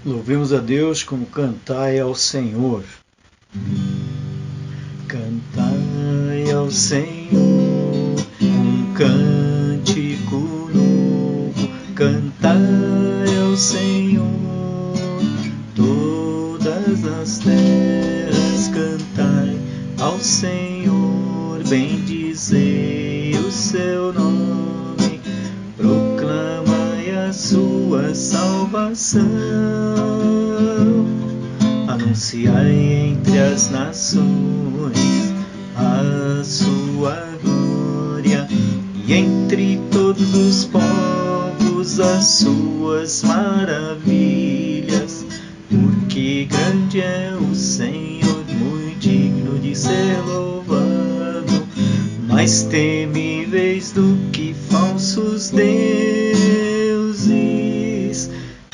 Louvemos a Deus como cantai ao Senhor. Cantai ao Senhor um cântico novo. Cantai ao Senhor todas as terras. Cantai ao Senhor, bendizei o seu nome. Proclamai a sua salvação. Anunciai entre as nações a sua glória, e entre todos os povos as suas maravilhas. Porque grande é o Senhor, muito digno de ser louvado, mais temíveis do que falsos deuses.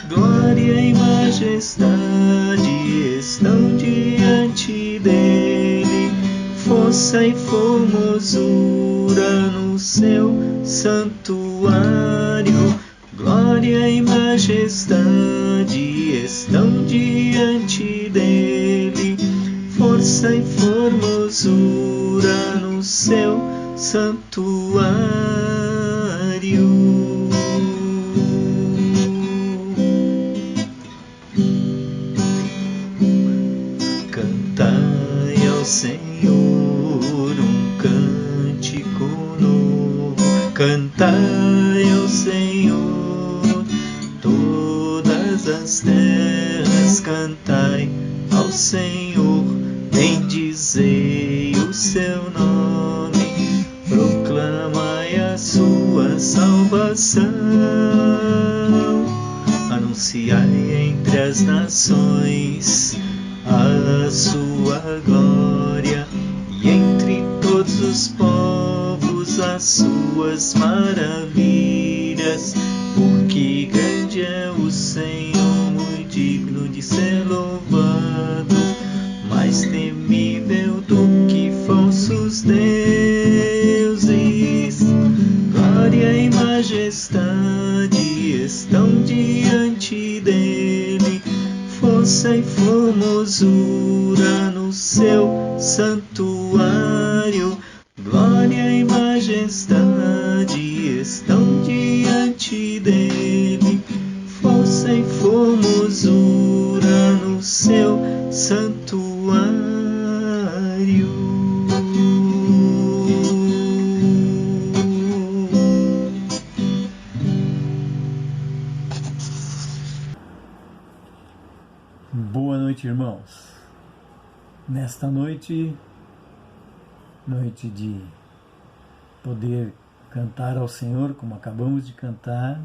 Glória e majestade estão diante dele, força e formosura no seu santuário. Glória e majestade estão diante dele, força e formosura no seu santuário. Cantai ao Senhor um cântico novo. Cantai ao Senhor todas as terras. Cantai ao Senhor, bendizei o seu nome. Proclamai a sua salvação. Anunciai entre as nações a sua glória, e entre todos os povos as suas maravilhas. Porque grande é o Senhor, muito digno de ser louvado, mais temível do que falsos deuses. Glória e majestade estão diante dele, força e formosura no seu santuário. Glória e majestade estão diante dele, força e formosura no seu santuário. Boa noite, irmãos. Nesta noite de poder cantar ao Senhor, como acabamos de cantar,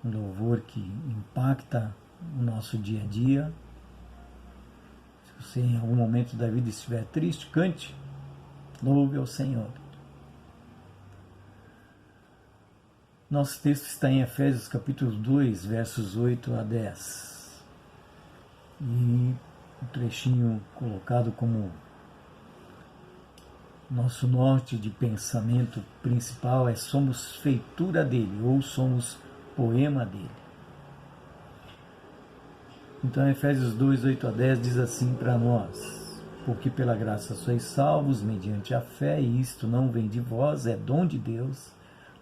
um louvor que impacta o nosso dia a dia. Se você em algum momento da vida estiver triste, cante, louve ao Senhor. Nosso texto está em Efésios capítulo 2, versos 8 a 10. E um trechinho colocado como nosso norte de pensamento principal é: somos feitura dele, ou somos poema dele. Então Efésios 2, 8 a 10 diz assim para nós: porque pela graça sois salvos mediante a fé, e isto não vem de vós, é dom de Deus,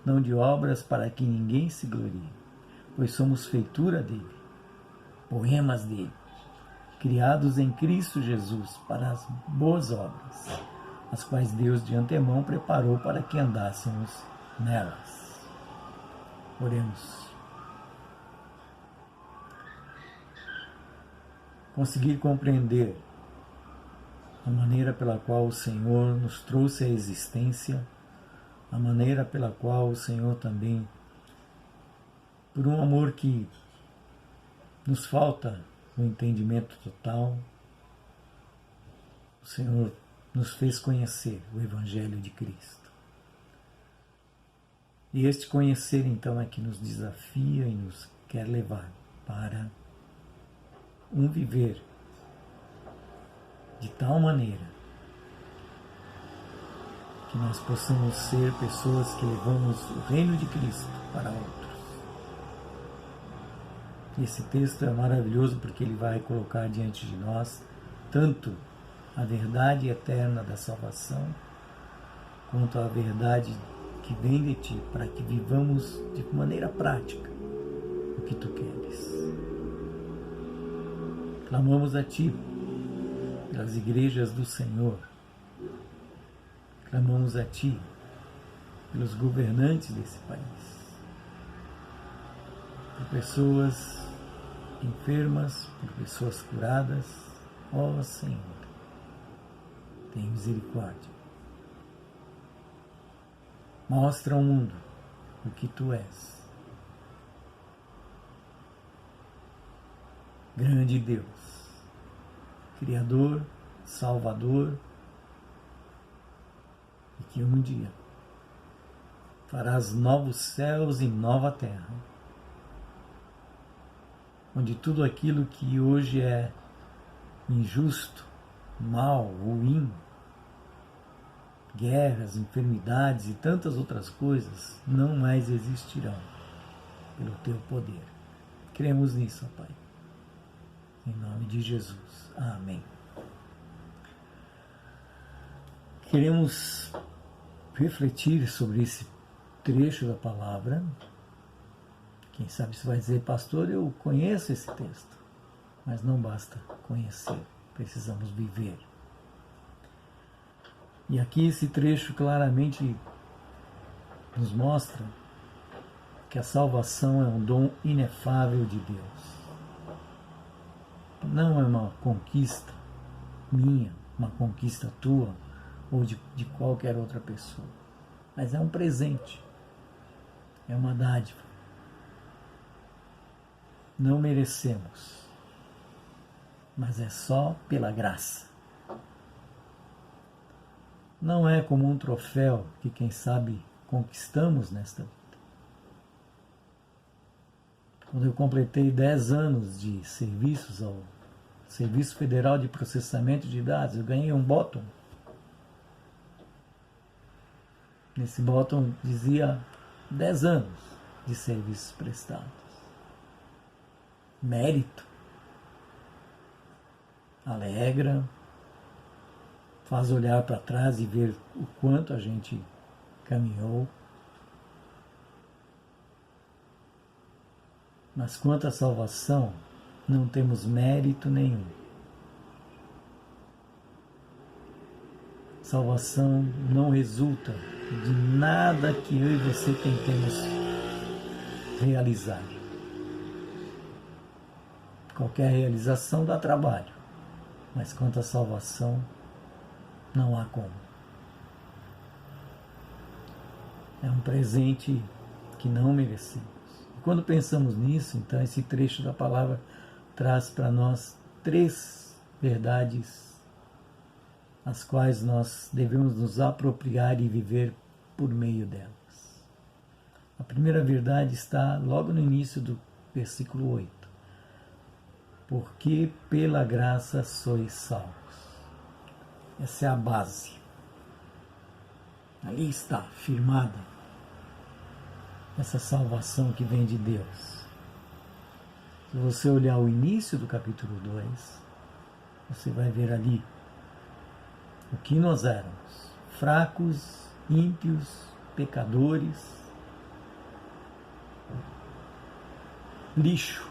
não de obras, para que ninguém se glorie, pois somos feitura dele, poemas dele, criados em Cristo Jesus para as boas obras, as quais Deus de antemão preparou para que andássemos nelas. Oremos. Conseguir compreender a maneira pela qual o Senhor nos trouxe à existência, a maneira pela qual o Senhor também, por um amor que nos falta o entendimento total, o Senhor nos fez conhecer o Evangelho de Cristo. E este conhecer, então, é que nos desafia e nos quer levar para um viver de tal maneira que nós possamos ser pessoas que levamos o reino de Cristo para outros. Esse texto é maravilhoso porque ele vai colocar diante de nós tanto a verdade eterna da salvação, quanto a verdade que vem de ti, para que vivamos de maneira prática o que tu queres. Clamamos a ti pelas igrejas do Senhor, clamamos a ti pelos governantes desse país, por pessoas enfermas, por pessoas curadas. Ó Senhor, tem misericórdia. Mostra ao mundo o que tu és. Grande Deus, Criador, Salvador, e que um dia farás novos céus e nova terra, onde tudo aquilo que hoje é injusto, mal, ruim, guerras, enfermidades e tantas outras coisas não mais existirão pelo teu poder. Cremos nisso, ó Pai. Em nome de Jesus. Amém. Queremos refletir sobre esse trecho da palavra. Quem sabe você vai dizer, pastor, eu conheço esse texto. Mas não basta conhecer, precisamos viver. E aqui esse trecho claramente nos mostra que a salvação é um dom inefável de Deus. Não é uma conquista minha, uma conquista tua ou de qualquer outra pessoa, mas é um presente, é uma dádiva. Não merecemos, mas é só pela graça. Não é como um troféu que, quem sabe, conquistamos nesta vida. Quando eu completei 10 anos de serviços ao Serviço Federal de Processamento de Dados, eu ganhei um bottom. Nesse bottom dizia 10 anos de serviços prestados. Mérito. Alegra. Faz olhar para trás e ver o quanto a gente caminhou. Mas quanto à salvação, não temos mérito nenhum. Salvação não resulta de nada que eu e você tentemos realizar. Qualquer realização dá trabalho, mas quanto à salvação, não há como. É um presente que não merecemos. E quando pensamos nisso, então esse trecho da palavra traz para nós 3 verdades as quais nós devemos nos apropriar e viver por meio delas. A primeira verdade está logo no início do versículo 8. Porque pela graça sois salvos. Essa é a base. Ali está, firmada, essa salvação que vem de Deus. Se você olhar o início do capítulo 2, você vai ver ali o que nós éramos: fracos, ímpios, pecadores, lixo.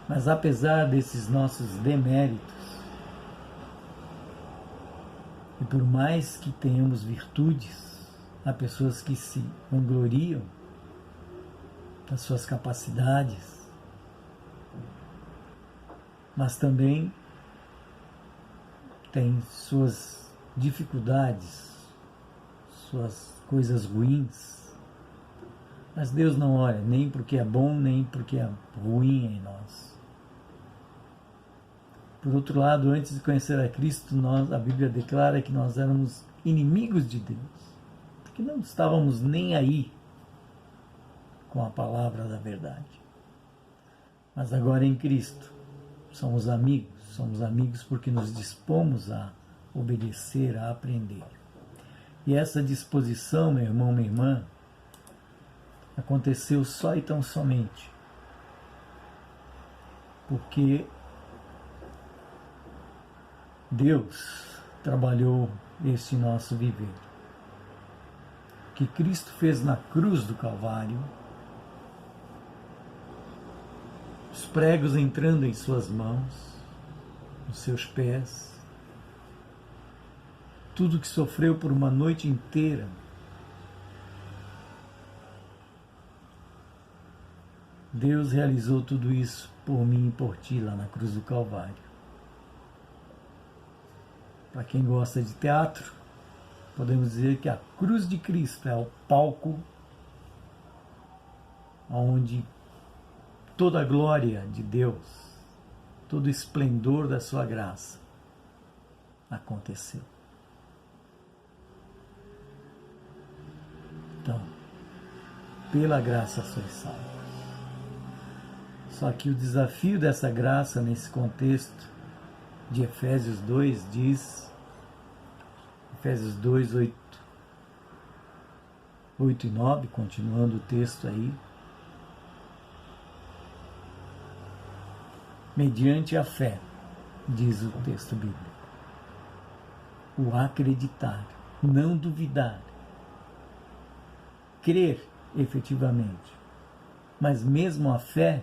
Mas apesar desses nossos deméritos, e por mais que tenhamos virtudes, há pessoas que se vangloriam das suas capacidades, mas também têm suas dificuldades, suas coisas ruins. Mas Deus não olha nem porque é bom, nem porque é ruim em nós. Por outro lado, antes de conhecer a Cristo, a Bíblia declara que nós éramos inimigos de Deus, porque não estávamos nem aí com a palavra da verdade. Mas agora em Cristo, somos amigos porque nos dispomos a obedecer, a aprender. E essa disposição, meu irmão, minha irmã, aconteceu só e tão somente porque Deus trabalhou este nosso viver. O que Cristo fez na cruz do Calvário, os pregos entrando em suas mãos, nos seus pés, tudo que sofreu por uma noite inteira, Deus realizou tudo isso por mim e por ti lá na cruz do Calvário. Para quem gosta de teatro, podemos dizer que a cruz de Cristo é o palco onde toda a glória de Deus, todo o esplendor da sua graça aconteceu. Então, pela graça sois salvos. Só que o desafio dessa graça nesse contexto de Efésios 2 diz, Efésios 2, 8 e 9, continuando o texto aí, mediante a fé, diz o texto bíblico, o acreditar, não duvidar, crer efetivamente, mas mesmo a fé,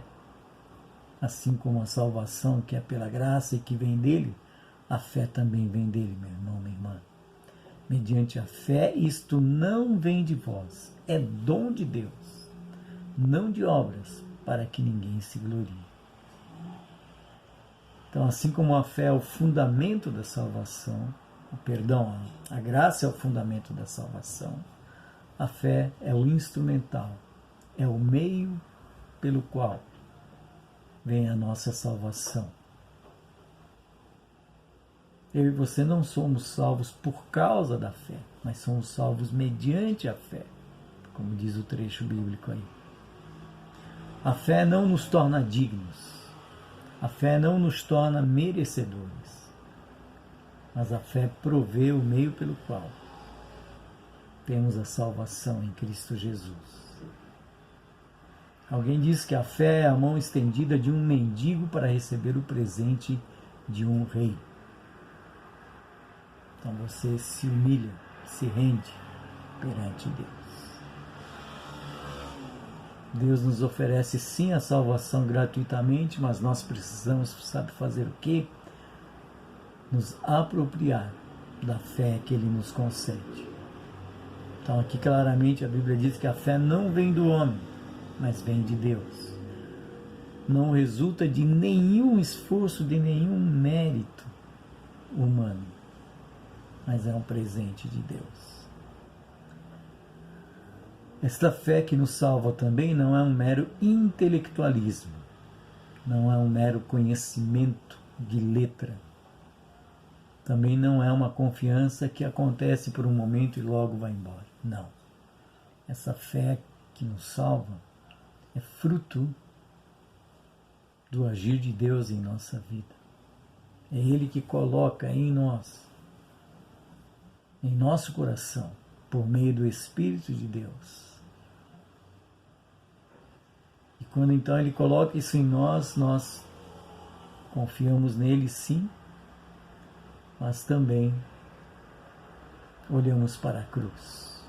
assim como a salvação que é pela graça e que vem dele, a fé também vem dele, meu irmão, minha irmã. Mediante a fé, isto não vem de vós, é dom de Deus, não de obras, para que ninguém se glorie. Então, assim como a fé é o fundamento da salvação, a graça é o fundamento da salvação, a fé é o instrumental, é o meio pelo qual vem a nossa salvação. Eu e você não somos salvos por causa da fé, mas somos salvos mediante a fé, como diz o trecho bíblico aí. A fé não nos torna dignos, a fé não nos torna merecedores, mas a fé provê o meio pelo qual temos a salvação em Cristo Jesus. Alguém diz que a fé é a mão estendida de um mendigo para receber o presente de um rei. Então você se humilha, se rende perante Deus. Deus nos oferece sim a salvação gratuitamente, mas nós precisamos, sabe fazer o quê? Nos apropriar da fé que Ele nos concede. Então aqui claramente a Bíblia diz que a fé não vem do homem, mas vem de Deus. Não resulta de nenhum esforço, de nenhum mérito humano, mas é um presente de Deus. Esta fé que nos salva também não é um mero intelectualismo, não é um mero conhecimento de letra, também não é uma confiança que acontece por um momento e logo vai embora. Não. Essa fé que nos salva é fruto do agir de Deus em nossa vida. É Ele que coloca em nós, em nosso coração, por meio do Espírito de Deus. E quando então Ele coloca isso em nós, nós confiamos nele sim, mas também olhamos para a cruz.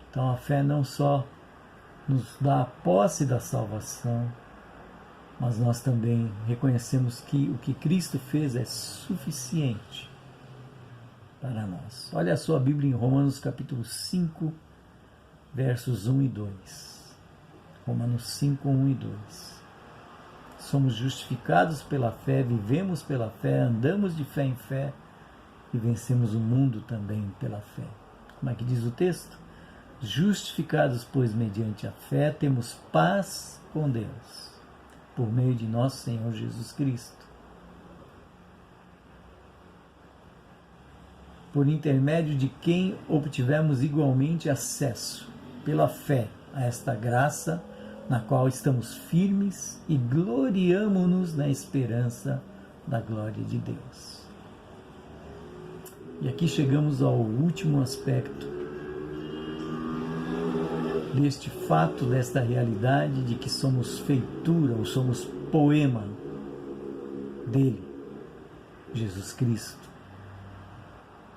Então a fé não só nos dá a posse da salvação, mas nós também reconhecemos que o que Cristo fez é suficiente para nós. Olha a sua Bíblia em Romanos capítulo 5, versos 1 e 2. Romanos 5, 1 e 2. Somos justificados pela fé, vivemos pela fé, andamos de fé em fé e vencemos o mundo também pela fé. Como é que diz o texto? Justificados, pois, mediante a fé, temos paz com Deus, por meio de nosso Senhor Jesus Cristo. Por intermédio de quem obtivemos igualmente acesso, pela fé, a esta graça, na qual estamos firmes e gloriamo-nos na esperança da glória de Deus. E aqui chegamos ao último aspecto deste fato, desta realidade de que somos feitura ou somos poema dele, Jesus Cristo,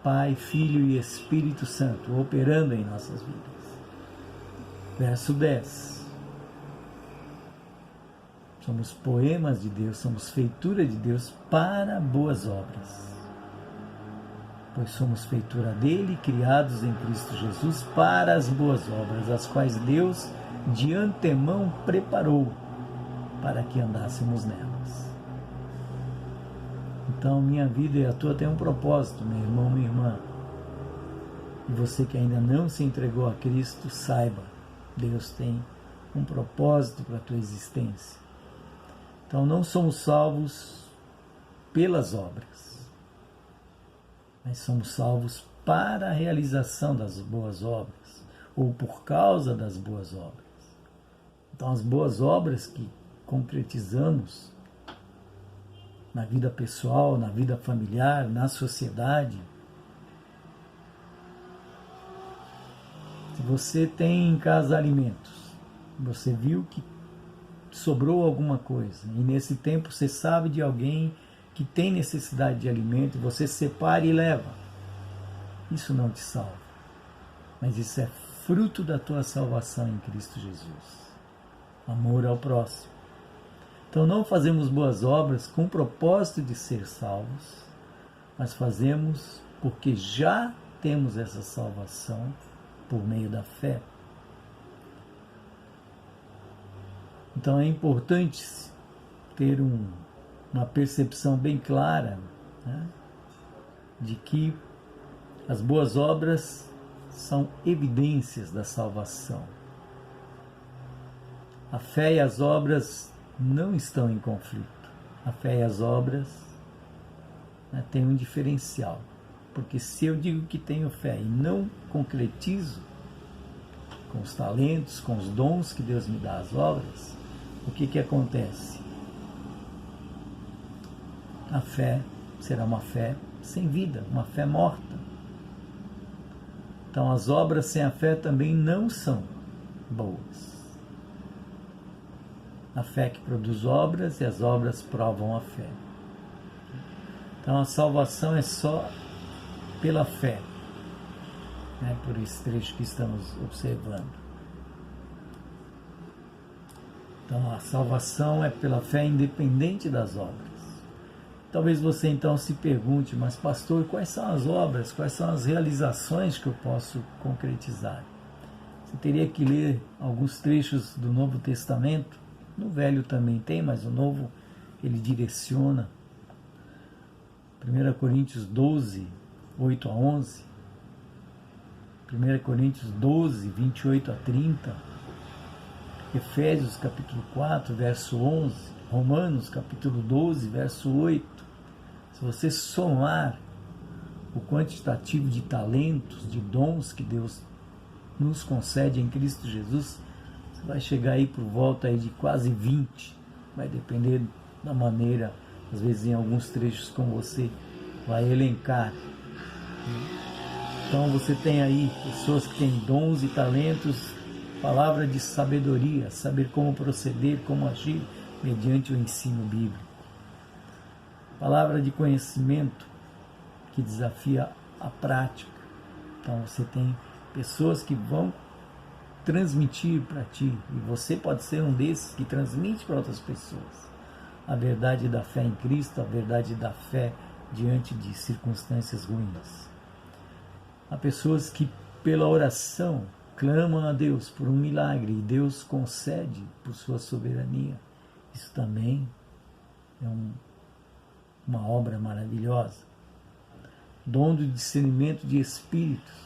Pai, Filho e Espírito Santo, operando em nossas vidas. Verso 10. Somos poemas de Deus, somos feitura de Deus para boas obras. Pois somos feitura dele, criados em Cristo Jesus para as boas obras, as quais Deus de antemão preparou para que andássemos nelas. Então, minha vida e a tua tem um propósito, meu irmão, minha irmã. E você que ainda não se entregou a Cristo, saiba, Deus tem um propósito para a tua existência. Então, não somos salvos pelas obras, mas somos salvos para a realização das boas obras, ou por causa das boas obras. Então, as boas obras que concretizamos na vida pessoal, na vida familiar, na sociedade. Se você tem em casa alimentos, você viu que sobrou alguma coisa, e nesse tempo você sabe de alguém que tem necessidade de alimento, você separa e leva. Isso não te salva, mas isso é fruto da tua salvação em Cristo Jesus. Amor ao próximo. Então não fazemos boas obras com o propósito de ser salvos, mas fazemos porque já temos essa salvação por meio da fé. Então é importante ter uma percepção bem clara, né, de que as boas obras são evidências da salvação. A fé e as obras não estão em conflito. A fé e as obras, né, têm um diferencial. Porque se eu digo que tenho fé e não concretizo com os talentos, com os dons que Deus me dá, as obras, o que acontece? A fé será uma fé sem vida, uma fé morta. Então as obras sem a fé também não são boas. A fé que produz obras e as obras provam a fé. Então a salvação é só pela fé, né, por esse trecho que estamos observando. Então a salvação é pela fé independente das obras. Talvez você então se pergunte, mas pastor, quais são as obras, quais são as realizações que eu posso concretizar? Você teria que ler alguns trechos do Novo Testamento. No Velho também tem, mas o Novo ele direciona. 1 Coríntios 12, 8 a 11. 1 Coríntios 12, 28 a 30. Efésios capítulo 4, verso 11. Romanos capítulo 12, verso 8. Se você somar o quantitativo de talentos, de dons que Deus nos concede em Cristo Jesus, vai chegar aí por volta aí de quase 20, vai depender da maneira, às vezes em alguns trechos como você vai elencar. Então você tem aí pessoas que têm dons e talentos, palavra de sabedoria, saber como proceder, como agir mediante o ensino bíblico. Palavra de conhecimento que desafia a prática. Então você tem pessoas que vão transmitir para ti, e você pode ser um desses que transmite para outras pessoas a verdade da fé em Cristo, a verdade da fé diante de circunstâncias ruins. Há pessoas que pela oração clamam a Deus por um milagre e Deus concede por sua soberania. Isso também é uma obra maravilhosa. Dom do discernimento de espíritos.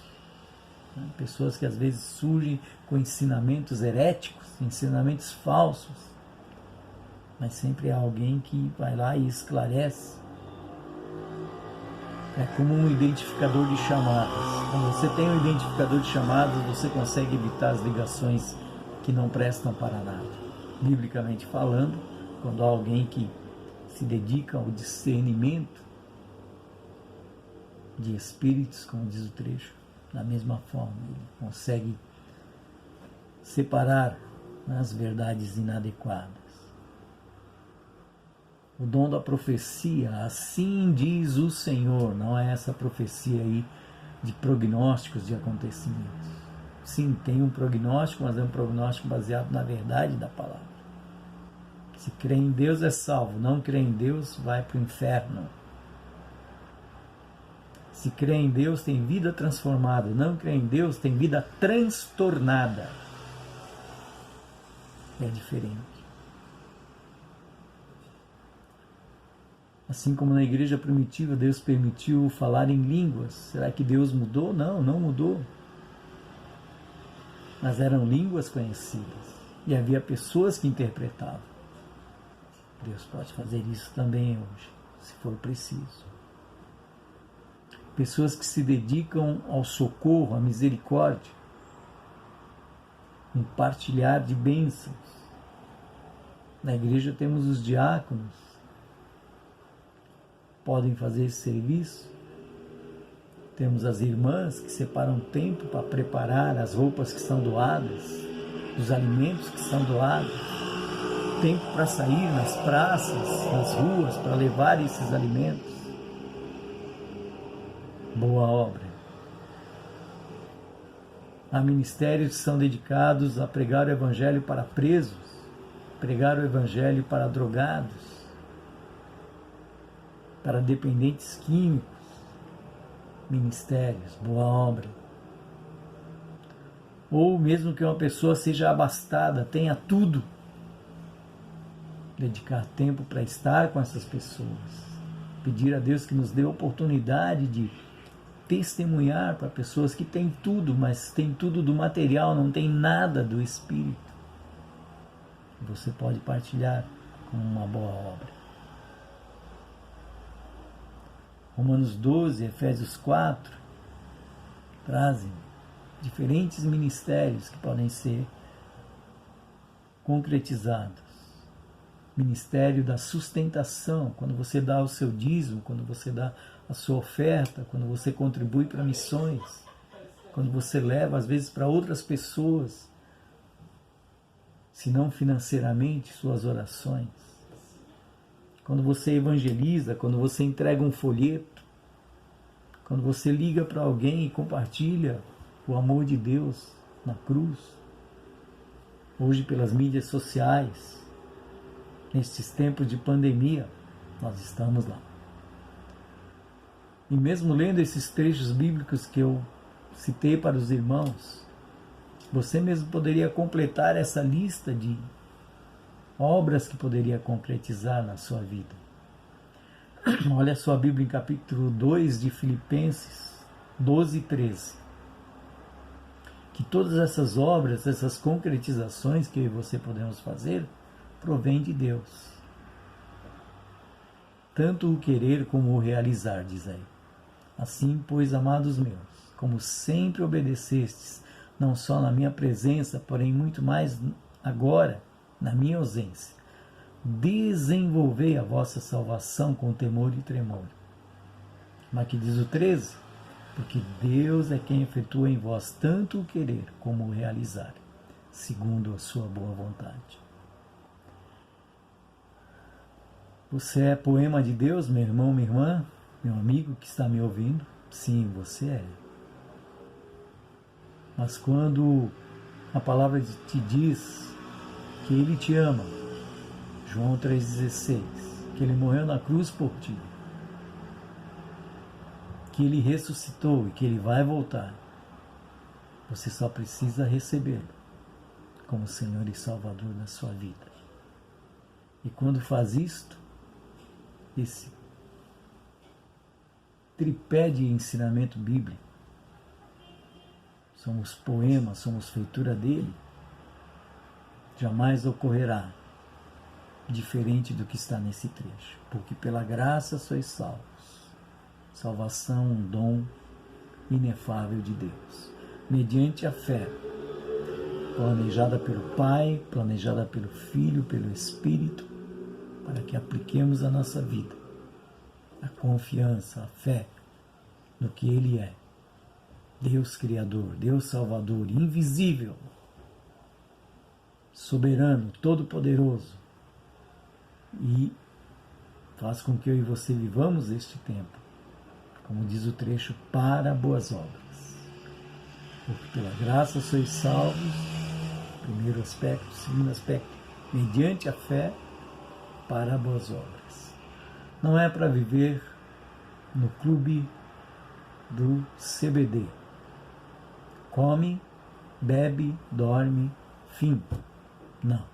Pessoas que às vezes surgem com ensinamentos heréticos, ensinamentos falsos, mas sempre há alguém que vai lá e esclarece. É como um identificador de chamadas. Quando você tem um identificador de chamadas, você consegue evitar as ligações que não prestam para nada. Biblicamente falando, quando há alguém que se dedica ao discernimento de espíritos, como diz o trecho, da mesma forma, ele consegue separar as verdades inadequadas. O dom da profecia, assim diz o Senhor, não é essa profecia aí de prognósticos de acontecimentos. Sim, tem um prognóstico, mas é um prognóstico baseado na verdade da palavra. Se crê em Deus é salvo, não crê em Deus vai para o inferno. Se crê em Deus tem vida transformada, não crê em Deus tem vida transtornada. É diferente. Assim como na igreja primitiva Deus permitiu falar em línguas, será que Deus mudou? Não, não mudou. Mas eram línguas conhecidas e havia pessoas que interpretavam. Deus pode fazer isso também hoje, se for preciso. Pessoas que se dedicam ao socorro, à misericórdia, um partilhar de bênçãos. Na igreja temos os diáconos, podem fazer esse serviço. Temos as irmãs que separam tempo para preparar as roupas que são doadas, os alimentos que são doados, tempo para sair nas praças, nas ruas, para levar esses alimentos. Boa obra. Há ministérios que são dedicados a pregar o evangelho para presos, pregar o evangelho para drogados, para dependentes químicos. Ministérios, boa obra. Ou mesmo que uma pessoa seja abastada, tenha tudo, dedicar tempo para estar com essas pessoas, pedir a Deus que nos dê a oportunidade de testemunhar para pessoas que têm tudo, mas têm tudo do material, não tem nada do espírito. Você pode partilhar com uma boa obra. Romanos 12, Efésios 4 trazem diferentes ministérios que podem ser concretizados. Ministério da sustentação, quando você dá o seu dízimo, quando você dá a sua oferta, quando você contribui para missões, quando você leva às vezes para outras pessoas, se não financeiramente, suas orações. Quando você evangeliza, quando você entrega um folheto, quando você liga para alguém e compartilha o amor de Deus na cruz, hoje pelas mídias sociais, nestes tempos de pandemia, nós estamos lá. E mesmo lendo esses trechos bíblicos que eu citei para os irmãos, você mesmo poderia completar essa lista de obras que poderia concretizar na sua vida. Olha a sua Bíblia em capítulo 2 de Filipenses 12 e 13. Que todas essas obras, essas concretizações que eu e você podemos fazer, provém de Deus. Tanto o querer como o realizar, diz aí. Assim, pois, amados meus, como sempre obedecestes, não só na minha presença, porém muito mais agora, na minha ausência, desenvolvei a vossa salvação com temor e tremor. Mas que diz o 13? Porque Deus é quem efetua em vós tanto o querer como o realizar, segundo a sua boa vontade. Você é poema de Deus, meu irmão, minha irmã, meu amigo que está me ouvindo? Sim, você é. Mas quando a palavra te diz que Ele te ama, João 3,16, que Ele morreu na cruz por ti, que Ele ressuscitou e que Ele vai voltar, você só precisa recebê-lo como Senhor e Salvador na sua vida. E quando faz isto, esse tripé de ensinamento bíblico, somos poemas, somos feitura dele, jamais ocorrerá diferente do que está nesse trecho. Porque pela graça sois salvos. Salvação, um dom inefável de Deus. Mediante a fé, planejada pelo Pai, planejada pelo Filho, pelo Espírito, para que apliquemos a nossa vida a confiança, a fé no que Ele é. Deus Criador, Deus Salvador, invisível, soberano, todo-poderoso, e faz com que eu e você vivamos este tempo, como diz o trecho, para boas obras. Porque pela graça sois salvos, primeiro aspecto, segundo aspecto, mediante a fé, para boas obras. Não é para viver no clube do CBD. Come, bebe, dorme, fim. Não.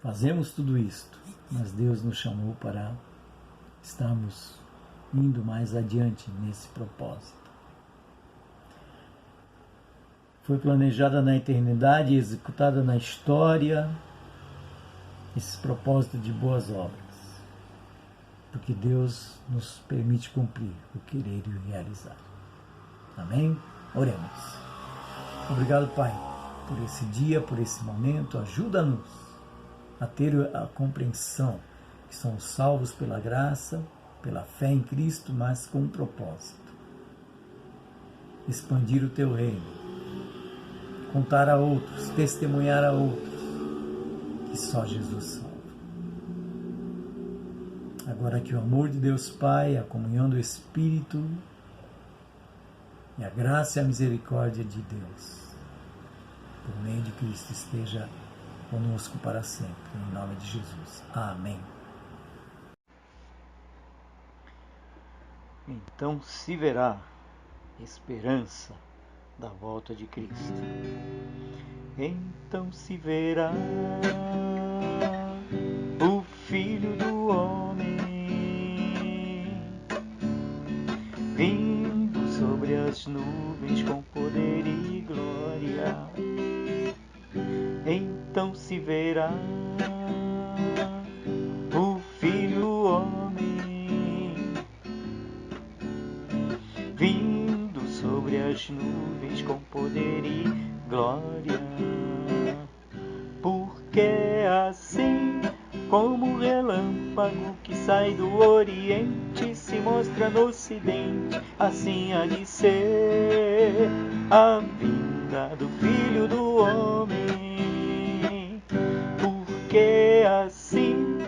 Fazemos tudo isto, mas Deus nos chamou para estarmos indo mais adiante nesse propósito. Foi planejada na eternidade e executada na história esse propósito de boas obras, porque Deus nos permite cumprir o querer e o realizar. Amém? Oremos. Obrigado, Pai, por esse dia, por esse momento. Ajuda-nos a ter a compreensão que somos salvos pela graça, pela fé em Cristo, mas com um propósito: expandir o Teu reino, contar a outros, testemunhar a outros que só Jesus salva. Agora que o amor de Deus Pai, a comunhão do Espírito e a graça e a misericórdia de Deus, por meio de Cristo, esteja conosco para sempre, em nome de Jesus. Amém. Então se verá esperança da volta de Cristo. Então se verá o Filho do Homem vindo sobre as nuvens com poder e glória. Então se verá o Filho do Homem vindo sobre as nuvens com poder e glória. Porque assim como o relâmpago que sai do Oriente se mostra no Ocidente, assim há de ser a vinda do Filho do Homem. Porque assim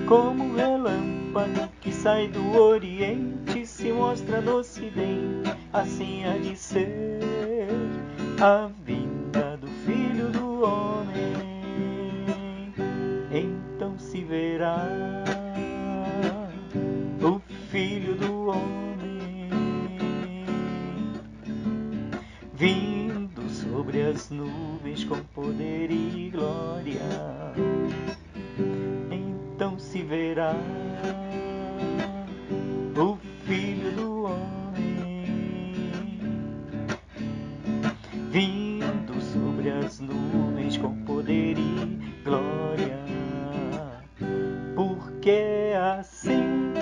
como o relâmpago que sai do Oriente se mostra no Ocidente, assim há de ser a vinda do Filho do Homem. Então se verá o Filho do Homem vindo sobre as nuvens com poder e glória. Então se verá o Filho do Homem vindo sobre as nuvens com poder e glória. Porque assim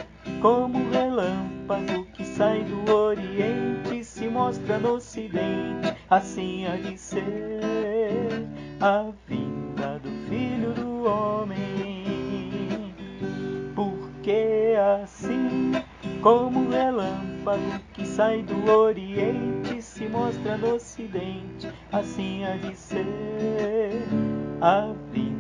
como o relâmpago que sai do Oriente se mostra no Ocidente, assim há de ser a vinda do Filho do Homem. Porque assim como o relâmpago que sai do Oriente se mostra no Ocidente, assim há de ser a vinda